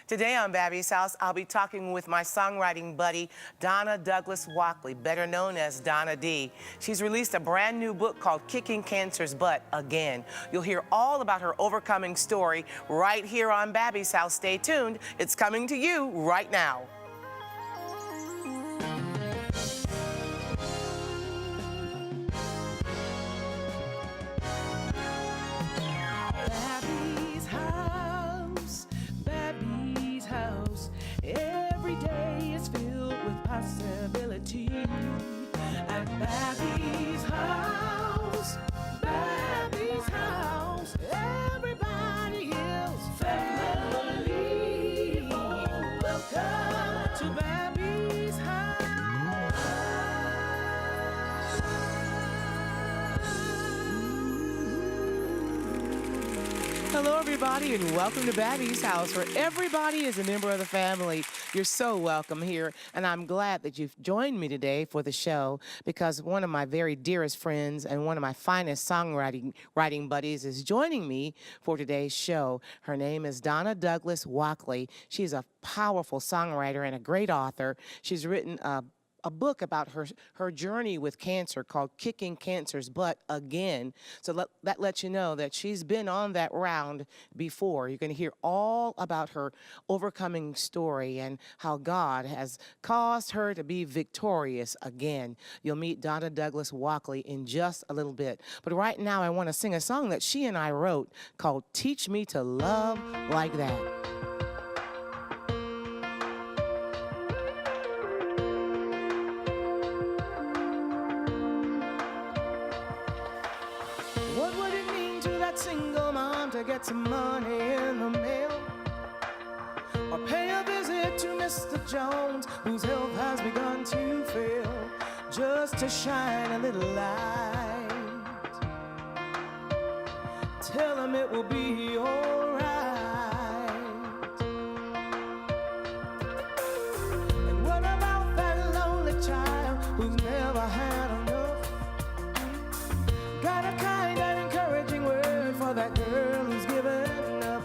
Today on Babbie's House, I'll be talking with my songwriting buddy, Donna Douglas Walchle, better known as Donna D. She's released a brand new book called Kicking Cancer's Butt Again. You'll hear all about her overcoming story right here on Babbie's House. Stay tuned. It's coming to you right now. Every day is filled with possibility. At Babbie's house, everybody is family. Welcome to Babbie's house. Hello, everybody, and welcome to Babbie's House, where everybody is a member of the family. You're so welcome here, and I'm glad that you've joined me today for the show because one of my very dearest friends and one of my finest songwriting buddies is joining me for today's show. Her name is Donna Douglas Walchle. She's a powerful songwriter and a great author. She's written a book about her journey with cancer called Kicking Cancer's Butt Again. So that lets you know that she's been on that round before. You're going to hear all about her overcoming story and how God has caused her to be victorious again. You'll meet Donna Douglas Walchle in just a little bit. But right now I want to sing a song that she and I wrote called Teach Me to Love Like That. What would it mean to that single mom to get some money in the mail? Or pay a visit to Mr. Jones, whose health has begun to fail, just to shine a little light? Tell him it will be alright. And what about that lonely child who's never had enough? Got a kind and encouraging word for that girl who's given up.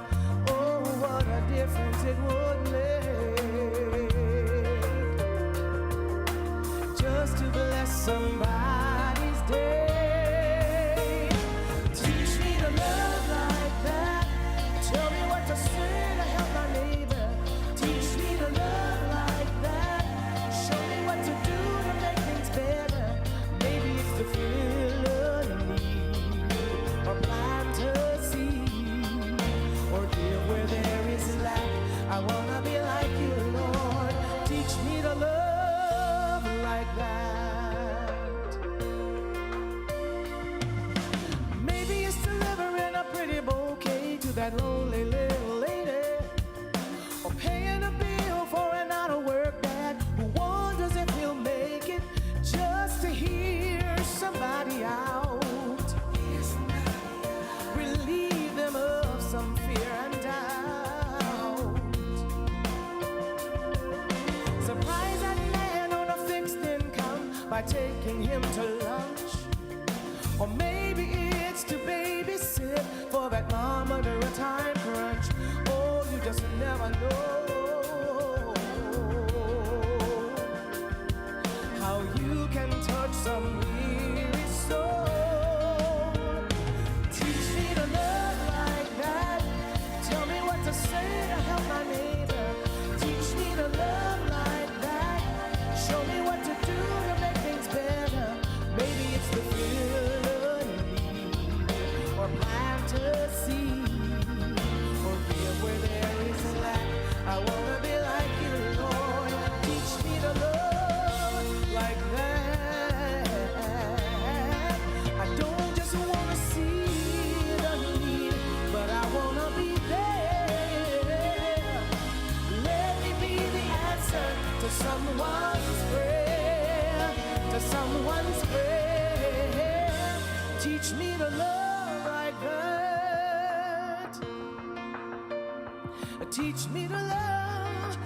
Oh, what a difference it would make just to bless somebody's day. Teach me to love like that. Tell me what to say to help my neighbor. Teach me to love like that. Show me what to do to make things better. Maybe it's the feeling or plant a seed, or give where there is lack. I wanna be like you, Lord. Teach me to love like that. Maybe it's delivering a pretty bouquet to that lonely little lady, or paying a bill for an out-of-work dad who wonders if he'll make it just to hear somebody out. Relieve them of some fear and doubt. Surprise that man on a fixed income by taking him to lunch. Or maybe it's to babysit for that mama during a time crunch. Oh, you just never know how you can touch some weary soul. Say to help my neighbor. Teach me to love like that. Show me what to do to make things better. Maybe it's the feeling or plant a seed, or give where there is lack. I wanna be like you, Lord. Teach me to love like that. I don't just wanna see the need, but I wanna be there. To someone's prayer, to someone's prayer. Teach me to love like that. Teach me to love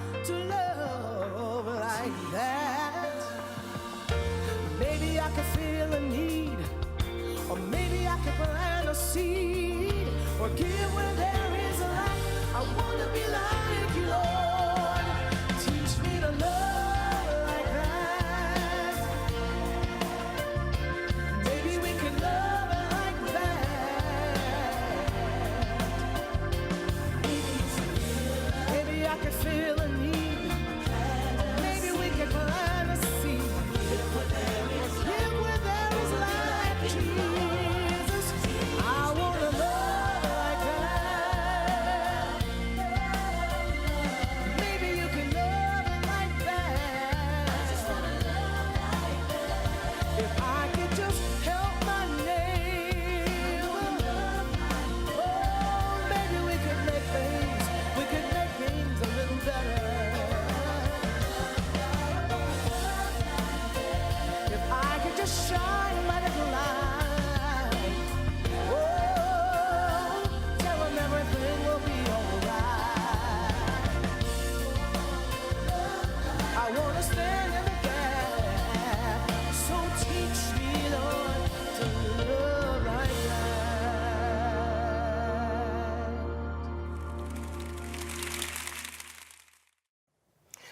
like that. Maybe I could feel a need, or maybe I could plant a seed, or give where there is a lack. I wanna be like you, Lord.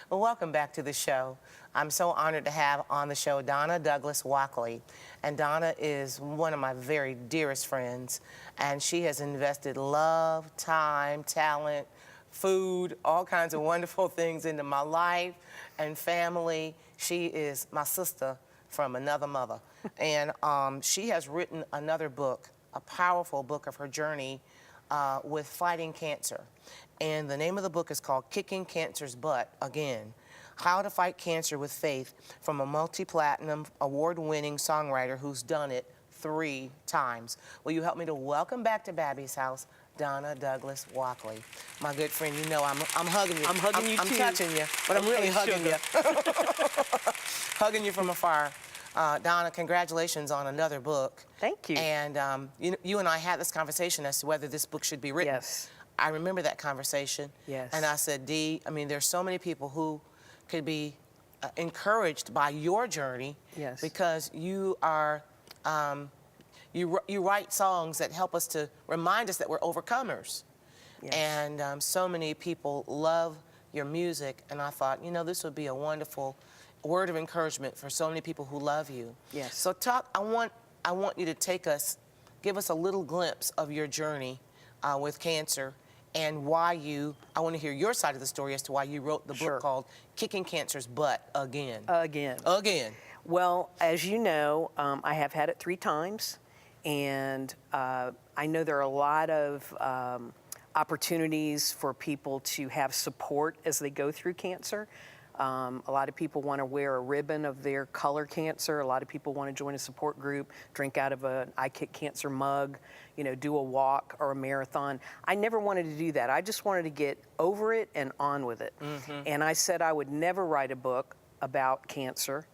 Well, welcome back to the show. I'm so honored to have on the show Donna Douglas Walchle. And Donna is one of my very dearest friends. And she has invested love, time, talent, food, all kinds of wonderful things into my life and family. She is my sister from another mother. And she has written another book, a powerful book of her journey with fighting cancer. And the name of the book is called Kickin Cancer's Butt Again, How to Fight Cancer with Faith, from a multi-platinum award-winning songwriter who's done it 3 times. Will you help me to welcome back to Babbie's house, Donna Douglas Walchle. My good friend, you know I'm hugging you. I'm hugging you too. I'm touching you, but I'm really hugging you. Hugging you from afar. Donna, congratulations on another book. Thank you. And you and I had this conversation as to whether this book should be written. Yes. I remember that conversation. Yes. And I said, Dee, I mean, there's so many people who could be encouraged by your journey. Yes. Because you are, you write songs that help us to remind us that we're overcomers. Yes. And so many people love your music. And I thought, you know, this would be a wonderful word of encouragement for so many people who love you. Yes. So I want you to give us a little glimpse of your journey with cancer and why I want to hear your side of the story as to why you wrote the book called Kickin Cancer's Butt Again. Again. Well, as you know, I have had it 3 times, and I know there are a lot of opportunities for people to have support as they go through cancer. A lot of people want to wear a ribbon of their color cancer. A lot of people want to join a support group, drink out of an I Kick Cancer mug, you know, do a walk or a marathon. I never wanted to do that. I just wanted to get over it and on with it. Mm-hmm. And I said I would never write a book about cancer.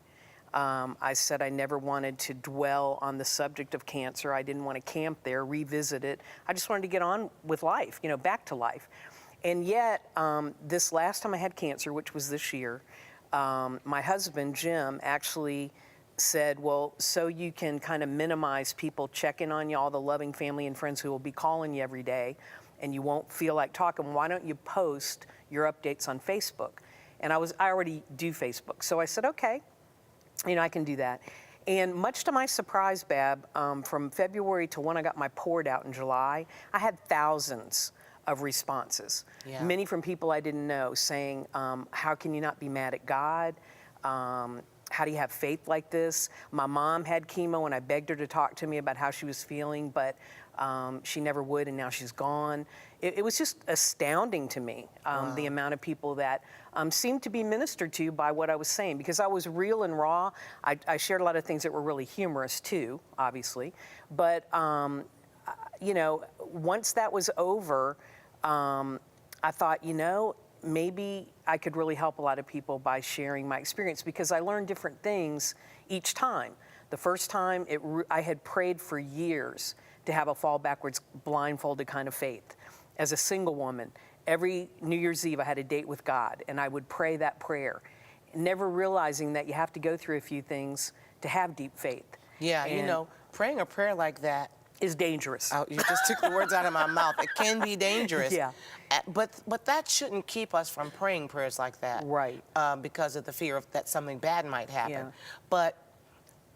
I said I never wanted to dwell on the subject of cancer. I didn't want to camp there, revisit it. I just wanted to get on with life, you know, back to life. And yet, this last time I had cancer, which was this year, my husband, Jim, actually said, well, so you can kind of minimize people checking on you, all the loving family and friends who will be calling you every day, and you won't feel like talking, why don't you post your updates on Facebook? And I already do Facebook. So I said, okay, you know, I can do that. And much to my surprise, Bab, from February to when I got my poured out in July, I had thousands of responses. Yeah. Many from people I didn't know saying, how can you not be mad at God? How do you have faith like this? My mom had chemo and I begged her to talk to me about how she was feeling, but she never would, and now she's gone. It was just astounding to me, wow, the amount of people that seemed to be ministered to by what I was saying, because I was real and raw. I shared a lot of things that were really humorous too, obviously, but you know, once that was over, I thought, you know, maybe I could really help a lot of people by sharing my experience, because I learned different things each time. The first time, I had prayed for years to have a fall backwards, blindfolded kind of faith. As a single woman, every New Year's Eve I had a date with God, and I would pray that prayer, never realizing that you have to go through a few things to have deep faith. Yeah, and you know, praying a prayer like that is dangerous. You just took the words out of my mouth. It can be dangerous. Yeah. But that shouldn't keep us from praying prayers like that. Right. Because of the fear of that something bad might happen. Yeah. But,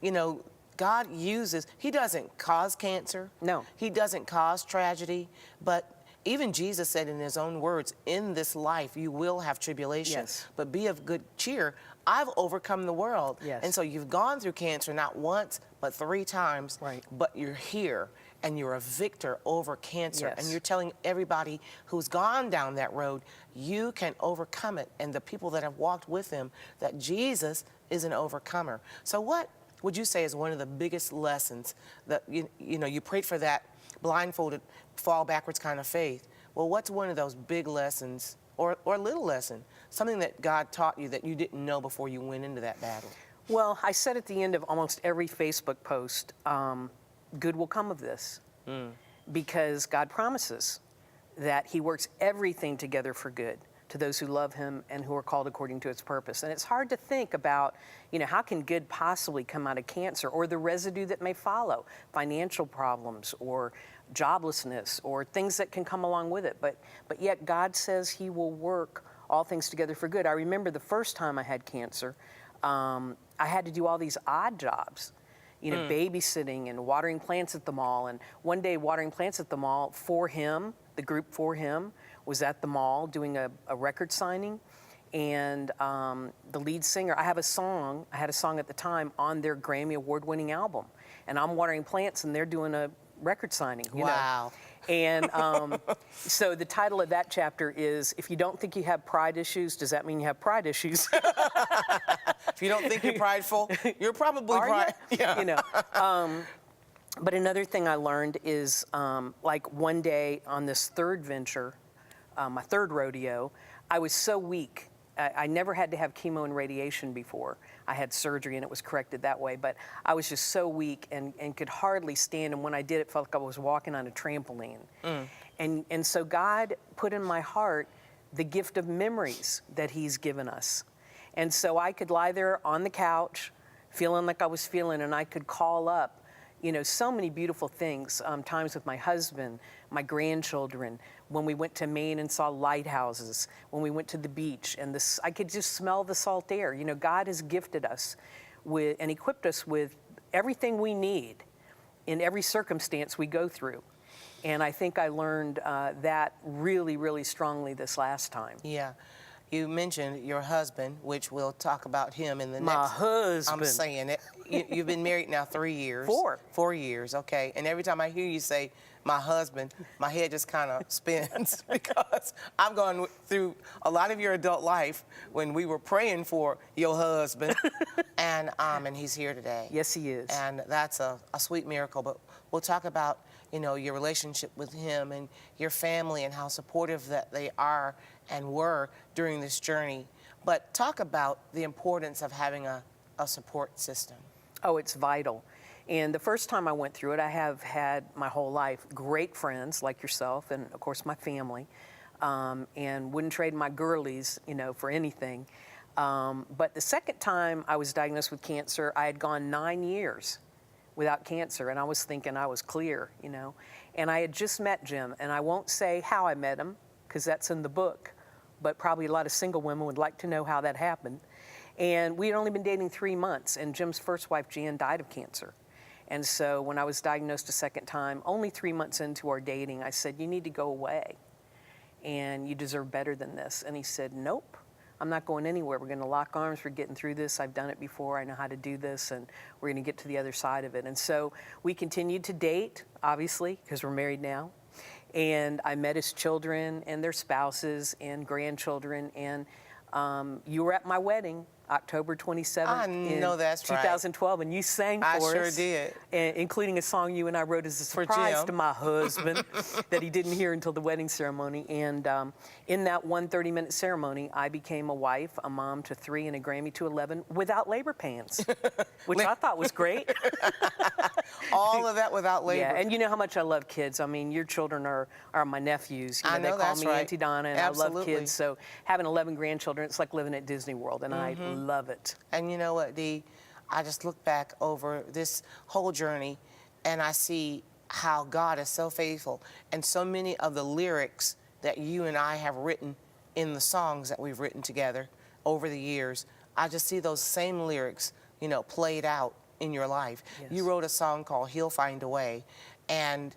you know, God uses, He doesn't cause cancer. No. He doesn't cause tragedy. But even Jesus said in His own words, in this life you will have tribulation. Yes. But be of good cheer. I've overcome the world. Yes. And so you've gone through cancer not once, but 3 times. Right. But you're here, and you're a victor over cancer. Yes. And you're telling everybody who's gone down that road, you can overcome it. And the people that have walked with Him, that Jesus is an overcomer. So what would you say is one of the biggest lessons that, you know, you prayed for that blindfolded, fall backwards kind of faith. Well, what's one of those big lessons, or little lesson, something that God taught you that you didn't know before you went into that battle? Well, I said at the end of almost every Facebook post, good will come of this, because God promises that He works everything together for good to those who love Him and who are called according to His purpose. And it's hard to think about, you know, how can good possibly come out of cancer, or the residue that may follow, financial problems or joblessness or things that can come along with it. But yet God says He will work all things together for good. I remember the first time I had cancer, I had to do all these odd jobs, babysitting and watering plants at the mall. And one day, watering plants at the mall for him, the group For Him, was at the mall doing a record signing. And the lead singer, I had a song at the time on their Grammy Award-winning album. And I'm watering plants and they're doing a record signing. Wow. And so the title of that chapter is, if you don't think you have pride issues, does that mean you have pride issues? If you don't think you're prideful, you're probably Yeah. But another thing I learned is, like one day on this third venture, my third rodeo, I was so weak. I never had to have chemo and radiation before. I had surgery and it was corrected that way, but I was just so weak and could hardly stand, and when I did, it felt like I was walking on a trampoline. And so God put in my heart the gift of memories that He's given us. And so I could lie there on the couch, feeling like I was feeling, and I could call up, so many beautiful things, times with my husband, my grandchildren, when we went to Maine and saw lighthouses, when we went to the beach, and I could just smell the salt air. God has gifted us with and equipped us with everything we need in every circumstance we go through. And I think I learned that really, really strongly this last time. Yeah. You mentioned your husband, which we'll talk about him in the next. My husband. I'm saying it. You've been married now 3 years. 4. 4 years, okay. And every time I hear you say, my husband, my head just kind of spins because I've gone through a lot of your adult life when we were praying for your husband, and he's here today. Yes, he is. And that's a sweet miracle. But we'll talk about, your relationship with him and your family and how supportive that they are and were during this journey. But talk about the importance of having a support system. Oh, it's vital. And the first time I went through it, I have had my whole life great friends like yourself and, of course, my family, and wouldn't trade my girlies, for anything. But the second time I was diagnosed with cancer, I had gone 9 years without cancer, and I was thinking I was clear, And I had just met Jim, and I won't say how I met him, because that's in the book, but probably a lot of single women would like to know how that happened. And we had only been dating 3 months, and Jim's first wife, Jan, died of cancer. And so when I was diagnosed a second time, only 3 months into our dating, I said, you need to go away, and you deserve better than this. And he said, nope, I'm not going anywhere. We're going to lock arms. We're getting through this. I've done it before. I know how to do this, and we're going to get to the other side of it. And so we continued to date, obviously, because we're married now. And I met his children and their spouses and grandchildren, and you were at my wedding, October 27th. I know that's 2012, and you sang for us. I sure did. Including a song you and I wrote as a surprise to my husband that he didn't hear until the wedding ceremony. And in that 30-minute ceremony, I became a wife, a mom to 3, and a Grammy to 11 without labor pains, which I thought was great. All of that without labor. Yeah, and you know how much I love kids. I mean, your children are my nephews. I know they call that's me right. Auntie Donna, and Absolutely. I love kids. So having 11 grandchildren, it's like living at Disney World, and I love it. And you know what, Dee? I just look back over this whole journey, and I see how God is so faithful, and so many of the lyrics that you and I have written in the songs that we've written together over the years, I just see those same lyrics, played out in your life. Yes. You wrote a song called He'll Find a Way, and,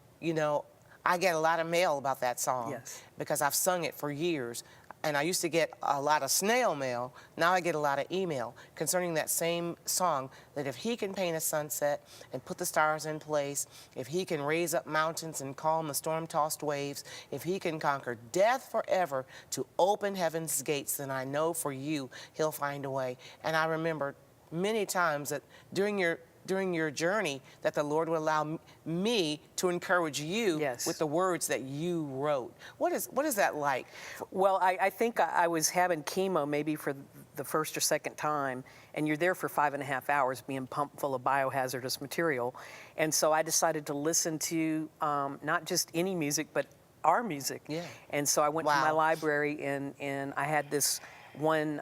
I get a lot of mail about that song. Yes. Because I've sung it for years. And I used to get a lot of snail mail. Now I get a lot of email concerning that same song, that if he can paint a sunset and put the stars in place, if he can raise up mountains and calm the storm-tossed waves, if he can conquer death forever to open heaven's gates, then I know for you he'll find a way. And I remember many times that during your journey that the Lord would allow me to encourage you Yes. with the words that you wrote. What is that like? Well, I think I was having chemo maybe for the first or second time, and you're there for 5.5 hours being pumped full of biohazardous material. And so I decided to listen to not just any music, but our music. Yeah. And so I went to Wow. my library, and I had this one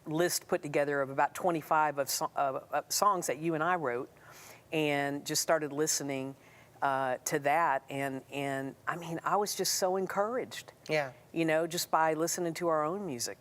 list put together of about 25 of songs that you and I wrote, and just started listening to that, and I mean, I was just so encouraged. Yeah. You know, just by listening to our own music.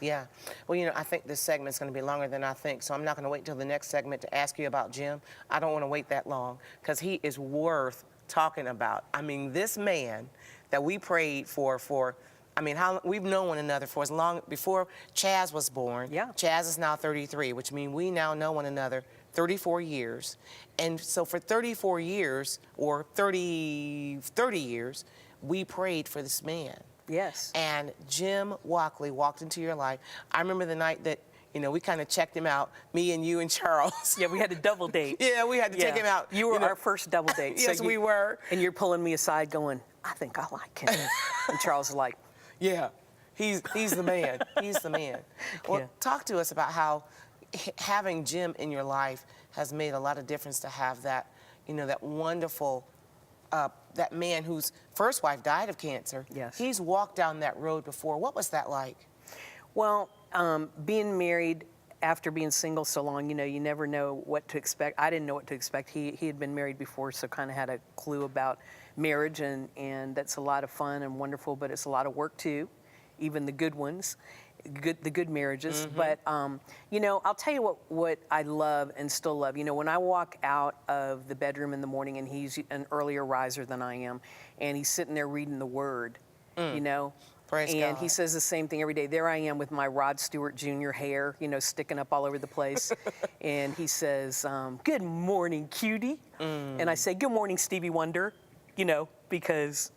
Yeah. Well, you know, I think this segment's going to be longer than I think, so I'm not going to wait till the next segment to ask you about Jim. I don't want to wait that long because he is worth talking about. I mean, this man that we prayed for, I mean, how we've known one another for as long, before Chaz was born. Yeah. Chaz is now 33, which means we now know one another 34 years. And so for 34 years, or 30 years, we prayed for this man. Yes. And Jim Walchle walked into your life. I remember the night that, you know, we kind of checked him out, me and you and Charles. Yeah, we had a double date. Yeah, we had to take him out. You were our first double date. Yes, we were. And you're pulling me aside going, I think I like him. And Charles is like, yeah, he's the man. He's the man. Well, Yeah. talk to us about how having Jim in your life has made a lot of difference to have that, you know, that wonderful, that man whose first wife died of cancer. Yes. He's walked down that road before. What was that like? well, being married after being single so long, you know, you never know what to expect. I didn't know what to expect. He had been married before, so kind of had a clue about marriage, and that's a lot of fun and wonderful, but it's a lot of work too, even the good ones. The good marriages. But you know, I'll tell you what I love and still love. You know, when I walk out of the bedroom in the morning, and he's an earlier riser than I am, and he's sitting there reading the Word, you know. Praise and God. he says the same thing every day. There I am with my Rod Stewart Jr. hair, you know, sticking up all over the place. And he says, good morning, cutie. And I say, good morning, Stevie Wonder, you know, because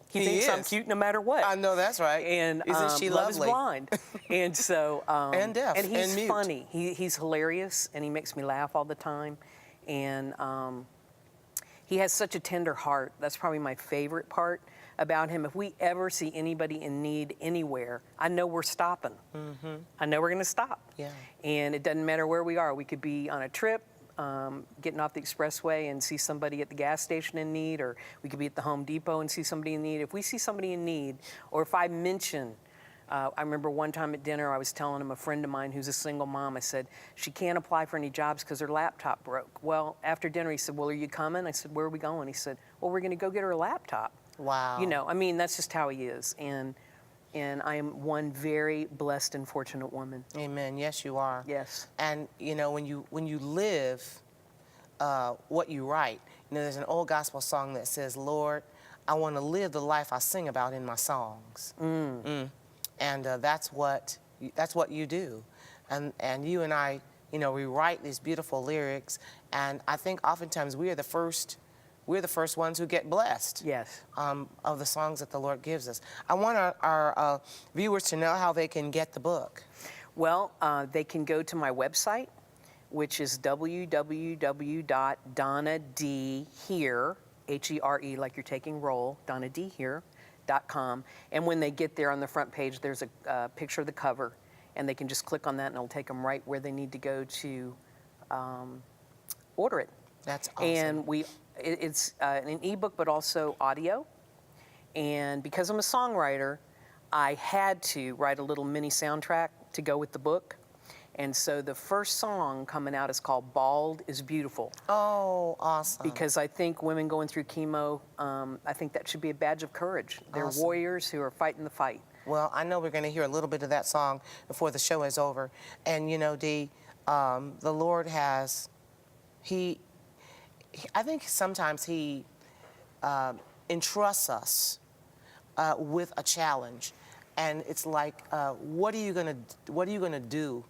he thinks I'm is. cute no matter what. I know that's right. And Isn't she love is lovely? blind. And so And deaf and he's and mute. funny. He's hilarious, and he makes me laugh all the time. And he has such a tender heart. That's probably my favorite part about him. If we ever see anybody in need anywhere, I know we're stopping. I know we're going to stop. Yeah. And it doesn't matter where we are. We could be on a trip, getting off the expressway and see somebody at the gas station in need, or we could be at the Home Depot and see somebody in need. If we see somebody in need, or if I mention, I remember one time at dinner, I was telling him, a friend of mine who's a single mom, I said, she can't apply for any jobs because her laptop broke. Well, after dinner, he said, well, are you coming? I said, where are we going? He said, well, we're going to go get her a laptop. Wow. You know, I mean, that's just how he is. And I am one very blessed and fortunate woman. Amen. Yes, you are. Yes. And you know, when you live what you write, you know, there's an old gospel song that says, "Lord, I want to live the life I sing about in my songs." And that's what you do. And you and I, you know, we write these beautiful lyrics, and I think oftentimes we're the first ones who get blessed. Yes. Of the songs that the Lord gives us. I want our viewers to know how they can get the book. Well, they can go to my website, which is www.donnadhere, H-E-R-E, like you're taking roll, donnadhere.com. And when they get there on the front page, there's a picture of the cover, and they can just click on that, and it'll take them right where they need to go to order it. That's awesome. And it's an ebook, but also audio. And because I'm a songwriter, I had to write a little mini soundtrack to go with the book. And so the first song coming out is called Bald is Beautiful. Oh, awesome. Because I think women going through chemo, I think that should be a badge of courage. They're Awesome. warriors who are fighting the fight. Well, I know we're going to hear a little bit of that song before the show is over. And, you know, Dee, the Lord has, I think sometimes He entrusts us with a challenge, and it's like, what are you gonna do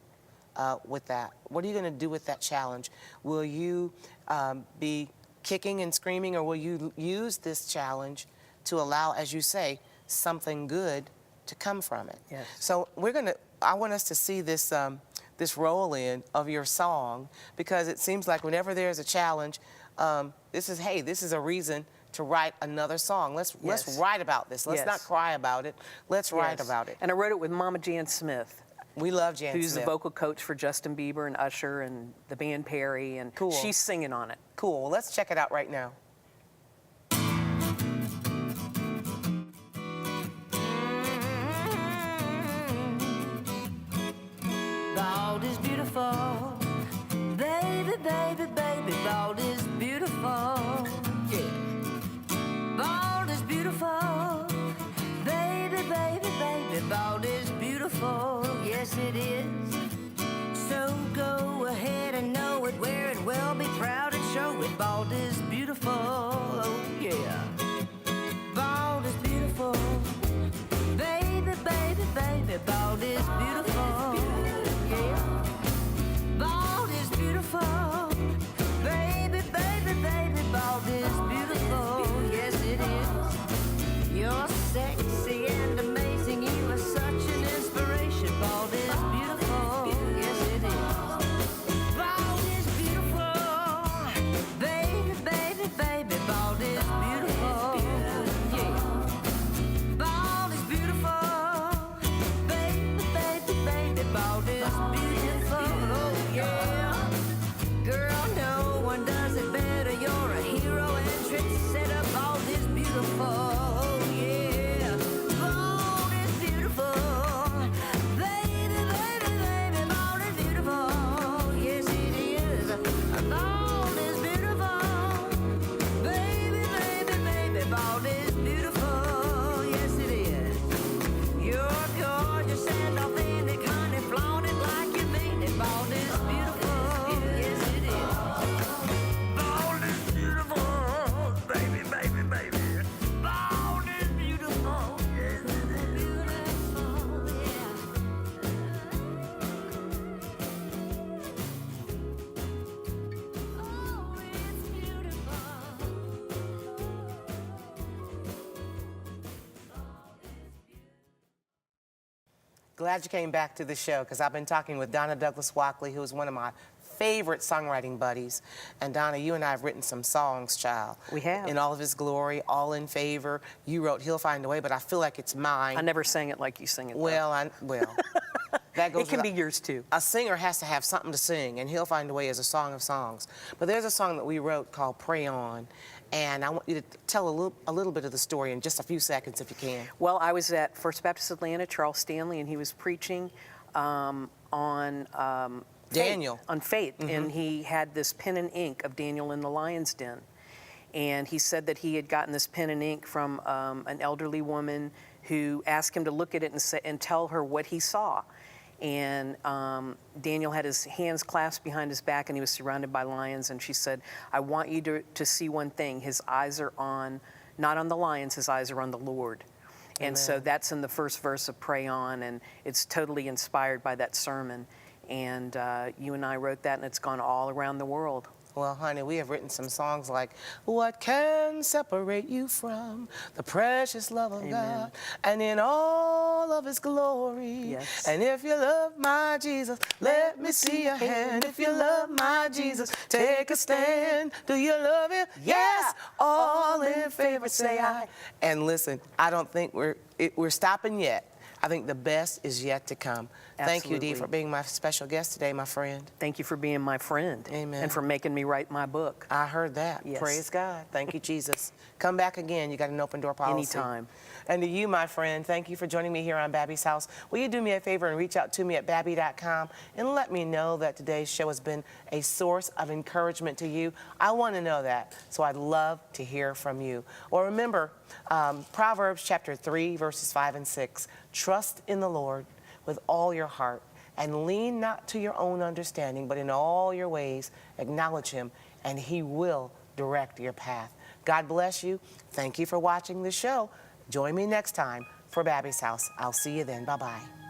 with that? What are you gonna do with that challenge? Will you be kicking and screaming, or will you use this challenge to allow, as you say, something good to come from it? Yes. So I want us to see this this roll in of your song, because it seems like whenever there's a challenge, this is a reason to write another song. Let's write about this. Let's not cry about it. Let's write about it. And I wrote it with Mama Jan Smith, We love Jan who's Smith. the vocal coach for Justin Bieber and Usher and the band Perry, and Cool. she's singing on it. Cool. Well, let's check it out right now. Bald is beautiful, baby, baby, baby, bald is beautiful. Yeah. yes it is. So go ahead and know it, wear it well, be proud and show it. Bald is beautiful, oh yeah. Bald is beautiful. Baby, baby, baby, bald is beautiful. Yeah. Bald is beautiful. Baby, baby, baby, bald is beautiful. Yes, it is. You're sexy and amazing. You are such an inspiration. Bald is beautiful. Yes, it is. Bald is beautiful. Baby, baby, baby, bald is beautiful. Yeah. Bald is beautiful. Baby, baby, baby, bald is beautiful. Oh, yeah. Girl, no one does it better. You're a hero and trendsetter. Bald is beautiful. Oh, yeah. Bald is beautiful. Baby, baby, baby, bald is beautiful. Yes, it is. Bald is beautiful. Baby, baby, baby, bald is beautiful. Yes, it is. You're gorgeous and authentic, honey, flaunt it like you mean it. Bald is beautiful. Yes, it is. Bald is beautiful. Baby, baby, baby. Bald is beautiful. Yes, it is. Beautiful, yeah. Oh, it's beautiful. Glad you came back to the show because I've been talking with Donna Douglas Walchle, who is one of my favorite songwriting buddies. And Donna, you and I have written some songs, child. We have. In all of his glory, all in favor. You wrote He'll Find a Way, but I feel like it's mine. I never sang it like you sing it. though. Well, that goes it can be without- yours too. A singer has to have something to sing, and He'll Find a Way is a song of songs. But there's a song that we wrote called Pray On, and I want you to tell a little bit of the story in just a few seconds if you can. Well, I was at First Baptist Atlanta, Charles Stanley, and he was preaching on Daniel. faith, on faith, and he had this pen and ink of Daniel in the lion's den. And he said that he had gotten this pen and ink from an elderly woman who asked him to look at it and tell her what he saw. And Daniel had his hands clasped behind his back, and he was surrounded by lions. And she said, I want you to see one thing. His eyes are not on the lions, his eyes are on the Lord. And so that's in the first verse of Pray On, and it's totally inspired by that sermon. And you and I wrote that, and it's gone all around the world. Well, honey, we have written some songs like, what can separate you from the precious love of God and in all of his glory? Yes. And if you love my Jesus, let me see your hand. If you love my Jesus, take a stand. Do you love him? Yes. All in favor, say I. And listen, I don't think we're stopping yet. I think the best is yet to come. Thank you, Dee, Absolutely. for being my special guest today, my friend. Thank you for being my friend. Amen. And for making me write my book. I heard that. Yes. Praise God. Thank you, Jesus. Come back again. You got an open door policy. Anytime. And to you, my friend, thank you for joining me here on Babbie's House. Will you do me a favor and reach out to me at Babbie.com and let me know that today's show has been a source of encouragement to you? I want to know that, so I'd love to hear from you. Or remember, Proverbs chapter 3, verses 5 and 6. Trust in the Lord with all your heart and lean not to your own understanding, but in all your ways acknowledge him, and he will direct your path. God bless you. Thank you for watching the show. Join me next time for Babbie's House. I'll see you then. Bye-bye.